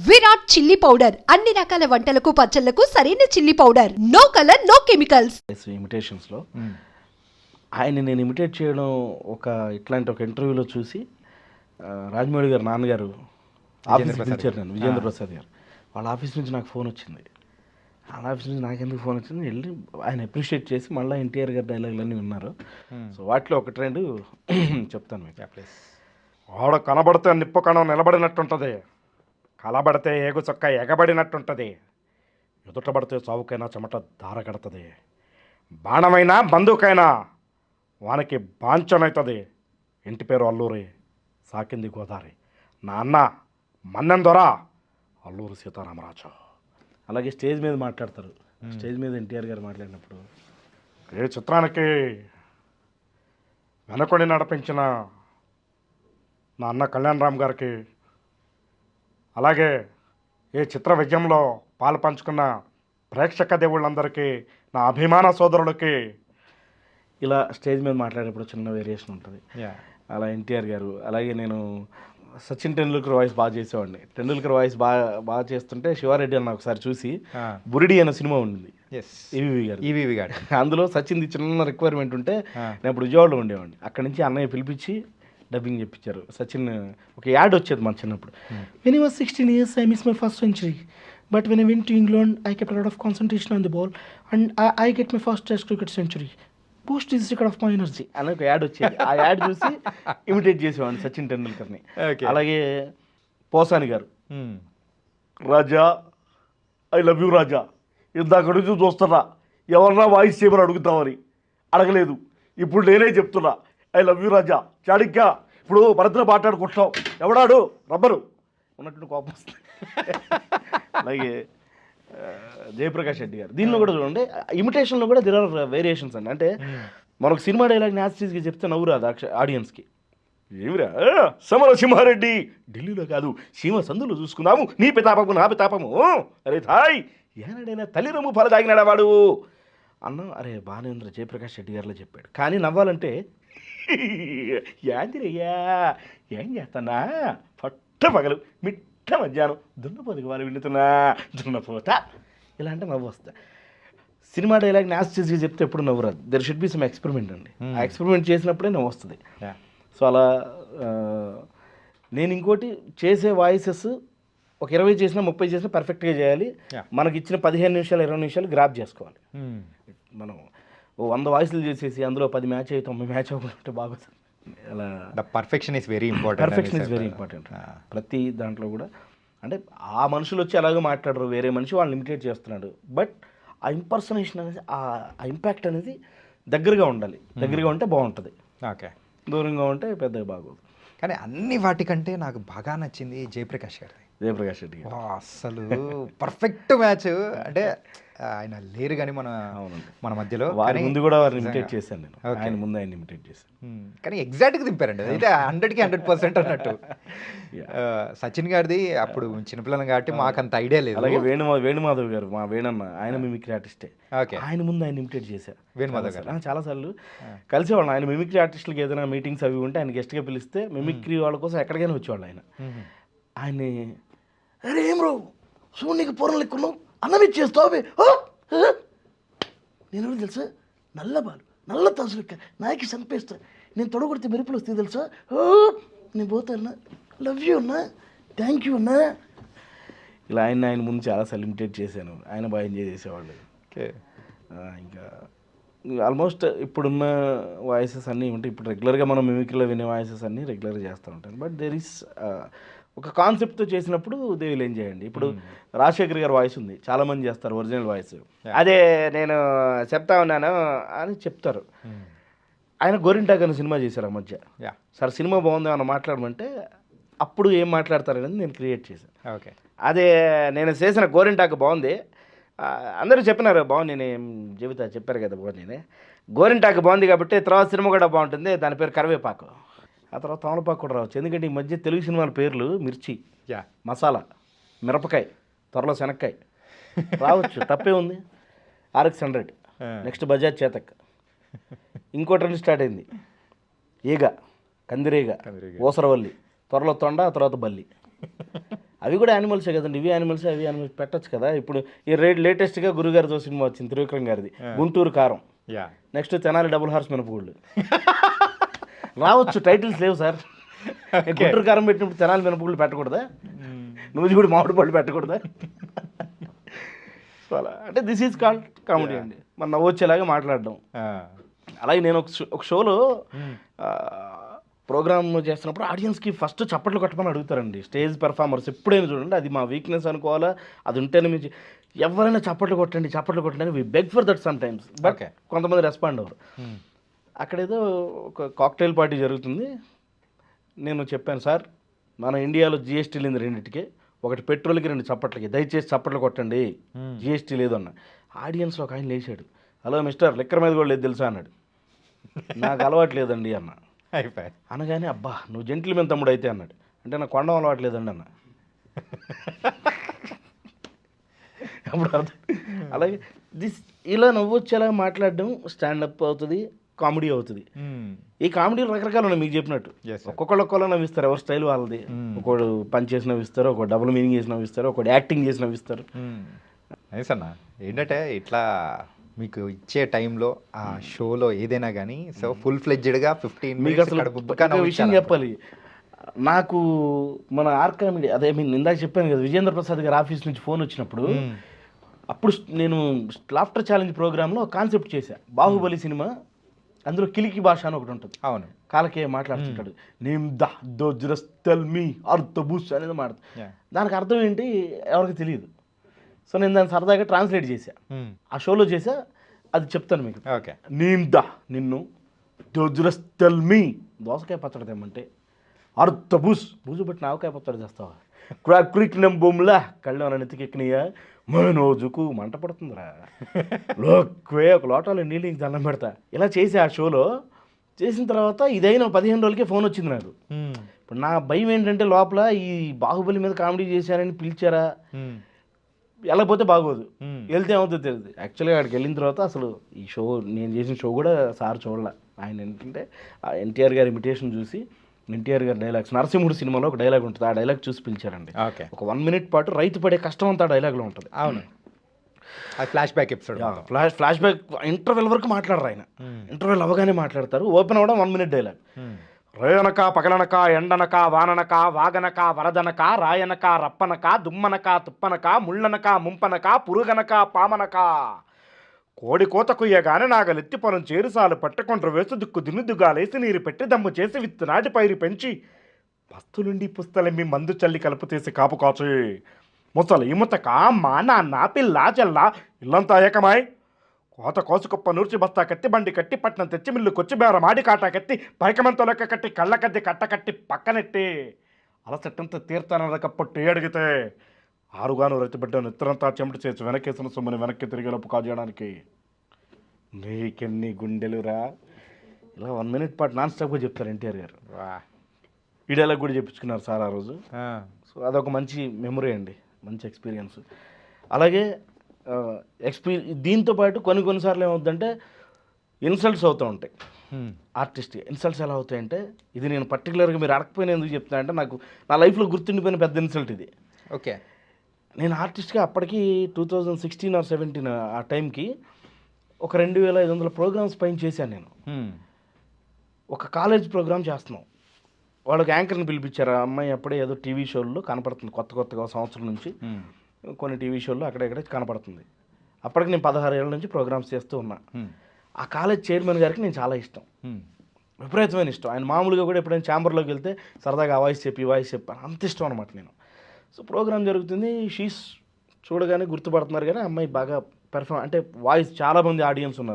Virat chilli powder అన్ని రకాల వంటలకు పచ్చళ్లకు సరైన chilli powder. No colour no chemicals. ఇమిటేషన్స్ లో ఆయన నేను ఇమిటేట్ చేయడం ఇట్లాంటి ఒక ఇంటర్వ్యూలో చూసి రాజమౌళి గారు నాన్నగారు ఆఫీస్కి పిలిచారు నన్ను, విజేంద్ర ప్రసాద్ గారు. వాళ్ళ ఆఫీస్ నుంచి నాకు ఫోన్ వచ్చింది. వాళ్ళ ఆఫీస్ నుంచి నాకెందుకు ఫోన్ వచ్చింది, వెళ్ళి ఆయన అప్రిషియేట్ చేసి మళ్ళీ ఎన్టీఆర్ గారి డైలాగులన్నీ విన్నారు. సో వాటిలో ఒక ట్రెండ్ చెప్తాను మీకు. ప్లీజ్. వాడు కనబడితే నిప్పు కణం నిలబడినట్టుంటుంది, కలబడితే ఏగు చొక్క ఎగబడినట్టుంటుంది, ఎదుటబడితే చావుకైనా చెమట దార కడుతుంది, బాణమైనా బంధుకైనా వానికి బాంచనవుతుంది. ఇంటి పేరు అల్లూరి, సాకింది గోదావరి, నా అన్న మన్నెం దొర అల్లూరి సీతారామరాజు. అలాగే స్టేజ్ మీద మాట్లాడతారు. స్టేజ్ మీద ఎన్టీఆర్ గారు మాట్లాడినప్పుడు ఏ చిత్రానికి వెనకొని నడిపించిన నా అన్న కళ్యాణ్ రామ్ గారికి, అలాగే ఈ చిత్ర విజయంలో పాలు పంచుకున్న ప్రేక్షక దేవుళ్ళందరికీ, నా అభిమాన సోదరులకి, ఇలా స్టేజ్ మీద మాట్లాడేటప్పుడు చిన్న వేరియేషన్ ఉంటుంది. అలా ఎన్టీఆర్ గారు, అలాగే నేను సచిన్ టెండూల్కర్ వాయిస్ బాగా చేసేవాడిని. టెండూల్కర్ వాయిస్ బాగా చేస్తుంటే శివారెడ్డి అన్న ఒకసారి చూసి బురిడి అనే సినిమా ఉండింది ఈవీవి గారు, అందులో సచిన్ది చిన్న రిక్వైర్మెంట్ ఉంటే నేను ఇప్పుడు విజయవాడలో ఉండేవాడిని. అక్కడి నుంచి అన్నయ్య పిలిపించి డబ్బింగ్ చెప్పించారు. సచిన్ ఒక యాడ్ వచ్చేది మన చిన్నప్పుడు, when I was 16 years I missed my first century, but when I went to England I kept a lot of concentration on the ball and I get my first test cricket century. Boost is the secret of my energy అని ఒక add వచ్చేది. ఆ add చూసి imitate చేసేవాడిని సచిన్ టెండూల్కర్ని. అలాగే పోసాని గారు, రాజా I love you రాజా, ఇందాక నుంచి చూస్తున్నా ఎవరన్నా వాయిస్ చేయమని అడుగుతామని, అడగలేదు, ఇప్పుడు నేనే చెప్తున్నా ఐ లవ్ యూ రాజా. చాడిక్కా ఇప్పుడు భరత్లో మాట్లాడుకుంటున్నాం, ఎవడాడు రబ్బరు ఉన్నట్టు కోపం వస్తుంది. అలాగే జయప్రకాష్ రెడ్డి గారు, దీనిలో కూడా చూడండి ఇమిటేషన్లో కూడా దిర్ ఆర్ వేరియేషన్స్ అండి. అంటే మనకు సినిమా డైలాగ్ న్యాచురల్గా చెప్తే నవ్వు రాదు ఆడియన్స్కి. ఏమిరా సమరసింహారెడ్డి, ఢిల్లీలో కాదు సీమ సందులో చూసుకుందాము, నీ పితాపము నా పితాపము, అరే థాయ్ ఏనాడైనా తల్లిరమ్ము ఫల తాగినాడా వాడు అన్న. అరే బానేంద్ర జయప్రకాష్ రెడ్డి గారిలో చెప్పాడు. కానీ నవ్వాలంటే యాందిరయ్యా ఏం చేస్తానా, పట్ట పగలు మిట్ట మధ్యాహ్నం దున్నపోతుకు వాళ్ళు వింటున్నా దున్నపోత, ఇలా అంటే నవ్వు వస్తా. సినిమా డైలాగ్ న్యాచురల్గా చెప్తే ఎప్పుడు నవ్వు రాదు. There should be some experiment అండి. ఆ ఎక్స్పెరిమెంట్ చేసినప్పుడే నవ్వు వస్తుంది. సో అలా నేను ఇంకోటి చేసే వాయిసెస్ ఒక 20 చేసినా 30 చేసినా పర్ఫెక్ట్గా చేయాలి. మనకి ఇచ్చిన 15 నిమిషాలు 20 నిమిషాలు గ్రాప్ చేసుకోవాలి. మనం 100 వాయిస్లు చేసేసి అందులో 10 మ్యాచ్ అయ్యి 90 మ్యాచ్ అవ్వకుంటే బాగుంటుంది. అలా perfection is very important. Perfection is very important. ప్రతి దాంట్లో కూడా అంటే ఆ మనుషులు వచ్చి అలాగే మాట్లాడరు, వేరే మనిషి వాళ్ళని ఇమిటేట్ చేస్తున్నాడు. బట్ ఆ ఇంపర్సనేషన్ అనేది, ఆ ఇంపాక్ట్ అనేది దగ్గరగా ఉండాలి. దగ్గరగా ఉంటే బాగుంటుంది. ఓకే, దూరంగా ఉంటే పెద్దగా బాగోదు. కానీ అన్ని వాటికంటే నాకు బాగా నచ్చింది జయప్రకాష్ గారు. జయప్రకాష్ రెడ్డి గారు అసలు పర్ఫెక్ట్ మ్యాచ్. అంటే ఆయన లేరు కానీ మన మధ్యలో వారి ముందు కూడా వారిని ఇమిటేట్ చేశాను నేను. ఆయన ముందు ఆయన ఇమిటేట్ చేశాను. కానీ ఎగ్జాక్ట్గా దింపారండి, అయితే 100కి 100% అన్నట్టు. సచిన్ గారిది అప్పుడు చిన్నపిల్లలు కాబట్టి మాకు అంత ఐడియా లేదు. అలాగే వేణుమాధవ్ గారు, మా వేణన్న, ఆయన మిమిక్రీ ఆర్టిస్టే. ఆయన ముందు ఆయన ఇమిటేట్ చేశారు. వేణుమాధవ్ గారు చాలాసార్లు కలిసేవాళ్ళు. ఆయన మిమిక్రీ ఆర్టిస్టులకి ఏదైనా మీటింగ్స్ అవి ఉంటే ఆయన గెస్ట్గా పిలిస్తే మిమిక్రీ వాళ్ళ కోసం ఎక్కడికైనా వచ్చేవాళ్ళు. ఆయన్ని అరే ఏం రావు చూడు, నీకు పూర్వం ఎక్కున్నావు అన్నం ఇచ్చేస్తావు, నేను తెలుసా నల్ల బాలు నల్ల తాసు లెక్క నాయకి చంపేస్తా, నేను తొడగొడితే మెరుపులు వస్తాయి తెలుసా, నేను పోతాన్నా, లవ్ యూ అన్నా, థ్యాంక్ యూ అన్నా. ఇలా ఆయన ముందు చాలా సెలిబ్రేట్ చేశాను. ఆయన బాగా ఎంజాయ్ చేసేవాళ్ళు. ఓకే, ఇంకా ఆల్మోస్ట్ ఇప్పుడున్న వాయిసెస్ అన్నీ ఉంటాయి. ఇప్పుడు రెగ్యులర్గా మనం మిమిక్రీలో వినే వాయిసెస్ అన్నీ రెగ్యులర్గా చేస్తూ ఉంటాను. బట్ దేర్ ఈస్ ఒక కాన్సెప్ట్తో చేసినప్పుడు దే విల్ ఎంజాయ్ అండి. ఇప్పుడు రాజశేఖర్ గారి వాయిస్ ఉంది, చాలామంది చేస్తారు ఒరిజినల్ వాయిస్, అదే నేను చెప్తా ఉన్నాను అని చెప్తారు. ఆయన గోరింటాక్ అనే సినిమా చేశారు ఆ మధ్య. సార్ సినిమా బాగుంది ఏమన్నా మాట్లాడమంటే అప్పుడు ఏం మాట్లాడతారనేది నేను క్రియేట్ చేశాను. ఓకే, అదే నేను చేసిన గోరింటాక్ బాగుంది, అందరూ చెప్పినారు బాగుంది, నేను చెబుతా చెప్పారు కదా బాగుంది, గోరింటాక్ బాగుంది కాబట్టి తర్వాత సినిమా కూడా బాగుంటుంది, దాని పేరు కరివేపాకు, ఆ తర్వాత తమలపాకు కూడా రావచ్చు. ఎందుకంటే ఈ మధ్య తెలుగు సినిమాల పేర్లు మిర్చి, మసాలా, మిరపకాయ, త్వరలో శనక్కాయ రావచ్చు, తప్పే ఉంది. RX 100 నెక్స్ట్ బజాజ్ చేతక్, ఇంకో ట్రెండ్ స్టార్ట్ అయింది ఈగ, కందిరీగ, ఊసరవల్లి, త్వరలో తొండ, ఆ తర్వాత బల్లి. అవి కూడా యానిమల్సే కదండి, ఇవి యానిమల్స్ అవి యానిమల్స్ పెట్టచ్చు కదా. ఇప్పుడు ఈ లేటెస్ట్గా గురుగారితో సినిమా వచ్చింది త్రివిక్రమ్ గారిది, గుంటూరు కారం. నెక్స్ట్ తెనాలి డబుల్ హార్స్ మినపగుళ్ళు. రావచ్చు, టైటిల్స్ లేవు సార్. గుంటూరు కారం పెట్టినప్పుడు తెనాలి మినపగుళ్ళు పెట్టకూడదా, నూజిగూడి మామిడి పళ్ళు పెట్టకూడదా? సో అలా అంటే దిస్ ఈజ్ కాల్డ్ కామెడీ అండి, మన నవ్వొచ్చేలాగా మాట్లాడడం. అలాగే నేను ఒక షోలో ప్రోగ్రామ్ చేస్తున్నప్పుడు ఆడియన్స్కి ఫస్ట్ చప్పట్లు కొట్టమని అడుగుతారండి స్టేజ్ పెర్ఫార్మర్స్. ఎప్పుడైనా చూడండి, అది మా వీక్నెస్ అనుకోవాలా, అది ఉంటేనే మీరు ఎవరైనా చప్పట్లు కొట్టండి we beg for that sometimes, but కొంతమంది రెస్పాండ్ అవ్వరు. అక్కడేదో ఒక కాక్టైల్ పార్టీ జరుగుతుంది. నేను చెప్పాను, సార్ మన ఇండియాలో జిఎస్టీ లేదు రెండింటికి, ఒకటి పెట్రోల్కి 2 చప్పట్లకి, దయచేసి చప్పట్లు కొట్టండి, జిఎస్టీ లేదు అన్న. ఆడియన్స్లో ఒక ఆయన లేచాడు, హలో మిస్టర్ లిక్కర్ మీద కూడా లేదు తెలుసా అన్నాడు. నాకు అలవాటు లేదండి అన్న. అనగానే అబ్బా నువ్వు జెంటిల్మెన్ తమ్ముడు అయితే అన్నాడు. అంటే నాకు కొండం అలవాటు లేదండి అన్న. అప్పుడు అర్థం. అలాగే ఇలా నవ్వు వచ్చేలా మాట్లాడడం స్టాండప్ అవుతుంది, కామెడీ అవుతుంది. ఈ కామెడీలు రకరకాలు ఉన్నాయి మీకు చెప్పినట్టు, ఒక్కొక్కళ్ళు నవ్విస్తారు, ఎవరి స్టైల్ వాళ్ళది. ఒకడు పంచ్ చేసి నవ్విస్తారు, ఒక డబుల్ మీనింగ్ చేసి నవ్విస్తారు, ఒకటి యాక్టింగ్ చేసి నవ్విస్తారు. నైస్ అన్న. ఏంటంటే ఇట్లా మీకు ఇచ్చే టైంలో ఆ షోలో ఏదైనా కానీ సో ఫుల్ ఫ్లెడ్జ్డ్గా 15 మీకు అసలు విషయం చెప్పాలి. నాకు మన ఆర్కామిడీ అదే నేను ఇందాక చెప్పాను కదా, విజేంద్ర ప్రసాద్ గారి ఆఫీస్ నుంచి ఫోన్ వచ్చినప్పుడు, అప్పుడు నేను లాఫ్టర్ ఛాలెంజ్ ప్రోగ్రాంలో కాన్సెప్ట్ చేశా. బాహుబలి సినిమా, అందులో కిలికి భాష అని ఒకటి ఉంటుంది. అవును, కాలకే మాట్లాడుతుంటాడు, నేమ్ దల్ మీ అర్థబూస్ అనేది మాట్లాడు. దానికి అర్థం ఏంటి ఎవరికి తెలియదు. సో నేను దాన్ని సరదాగా ట్రాన్స్లేట్ చేశా, ఆ షోలో చేశా. అది చెప్తాను మీకు. ఓకే, నేమ్ నిన్ను దోజురస్తల్ మీ దోసకాయ పచ్చడి తెమ్మంటే అర్థబూస్ బూజు పెట్టి ఆవకాయ పచ్చడి చేస్తావా, క్రిక్ నెంబొమ్లా కళ్ళు అన్న నెత్తికి ఎక్కినయ్యా, మనోజుకు మంట పడుతుందిరా, లోక్వే ఒక లోటాలో నీళ్ళు ఇంక దండం పెడతా. ఇలా చేసి ఆ షోలో చేసిన తర్వాత ఇదైనా 15 రోజులకే ఫోన్ వచ్చింది నాకు. ఇప్పుడు నా భయం ఏంటంటే లోపల ఈ బాహుబలి మీద కామెడీ చేశారని పిలిచారా, వెళ్ళకపోతే బాగోదు, వెళ్తే ఏమవుతుందో తెలియదు. యాక్చువల్గా అక్కడికి వెళ్ళిన తర్వాత అసలు ఈ షో నేను చేసిన షో కూడా సార్ చూడలే. ఆయన ఏంటంటే ఆ ఎన్టీఆర్ గారి ఇమిటేషన్ చూసి, ఎన్టీఆర్ గారి డైలాగ్స్, నరసింహుడు సినిమాలో ఒక డైలాగ్ ఉంటుంది, ఆ డైలాగ్ చూసి పిలిచారండి. ఒక 1 మినిట్ పాటు రైతు పడే కష్టం అంతా డైలాగ్లో ఉంటుంది. అవును, అది flash back episode. Flash back interval వరకు మాట్లాడరు ఆయన, ఇంటర్వెల్ అవ్వగానే మాట్లాడతారు. ఓపెన్ అవ్వడం 1 మినిట్ డైలాగ్. రేయనక పగలనక ఎండనక వాననక వాగనక వరదనక రాయనక రప్పనక దుమ్మనక తుప్పనక ముళ్ళనక ముంపనక పురుగనక పామనక కోడి కోత కుయ్యగానే నాగలెత్తి పొలం చేరుసాలు పట్టుకుంటారు వేసు దిక్కు దిన్నుదుగాలేసి నీరు పెట్టి దమ్ము చేసి విత్తు నాటి పైరు పెంచి పస్తులుండి పుస్తలెమ్మి మందు చల్లి కలుపు తీసి కాపు కాచు ముసలి ఇముతక మా నాన్న పిల్ల చెల్ల ఇల్లంతా ఏకమాయ్ కోత కోసుకుప్ప నూర్చి బస్తా కత్తి బండి కట్టి పట్నం తెచ్చి మిల్లు కొచ్చి బేర మాడి కాటా కత్తి పైకమంతో లెక్క కట్టి కళ్ళ కద్ది కట్ట కట్టి పక్కనెట్టి అలసట్టంతా తీర్తానరకప్పట్టు అడిగితే ఆరుగాను రతిబిడ్డ నిద్రంతా చెమట చేసి వెనకేసిన సొమ్ముని వెనక్కి తిరిగేలోపు కాజేయడానికి నీకెన్ని గుండెలురా. ఇలా 1 మినిట్ పాటు నాన్ స్టాప్గా చెప్తారు ఎన్టీఆర్ గారు. ఈ డైలాగ్ కూడా చెప్పించుకున్నారు సార్ ఆ రోజు. సో అదొక మంచి మెమరీ అండి, మంచి ఎక్స్పీరియన్స్. అలాగే దీంతో పాటు కొన్నిసార్లు ఏమవుతుందంటే ఇన్సల్ట్స్ అవుతూ ఉంటాయి ఆర్టిస్ట్. ఇన్సల్ట్స్ ఎలా అవుతాయంటే, ఇది నేను పర్టికులర్గా మీరు అడగకపోయినా ఎందుకు చెప్తున్నా అంటే, నాకు నా లైఫ్లో గుర్తుండిపోయిన పెద్ద ఇన్సల్ట్ ఇది. ఓకే, నేను ఆర్టిస్ట్గా అప్పటికి 2016 or 17 ఆ టైంకి ఒక 2500 ప్రోగ్రామ్స్ పైన చేశాను నేను. ఒక కాలేజ్ ప్రోగ్రామ్ చేస్తున్నాం, వాళ్ళకి యాంకర్ని పిలిపించారు. ఆ అమ్మాయి అప్పుడే ఏదో టీవీ షోల్లో కనపడుతుంది, కొత్తగా సంవత్సరం నుంచి కొన్ని టీవీ షోల్లో అక్కడెక్కడ కనపడుతుంది. అప్పటికి నేను 16 ఏళ్ళ నుంచి ప్రోగ్రామ్స్ చేస్తూ ఉన్నా. ఆ కాలేజ్ చైర్మన్ గారికి నేను చాలా ఇష్టం, విపరీతమైన ఇష్టం. ఆయన మామూలుగా కూడా ఎప్పుడైనా ఛాంబర్లోకి వెళ్తే సరదాగా ఆ వాయిస్ చెప్పి అంత ఇష్టం అనమాట నేను. సో ప్రోగ్రామ్ జరుగుతుంది, షీస్ చూడగానే గుర్తుపడుతున్నారు, కానీ అమ్మాయి బాగా పెర్ఫార్మ్ అంటే వాయిస్ చాలామంది ఆడియన్స్ ఉన్నారు.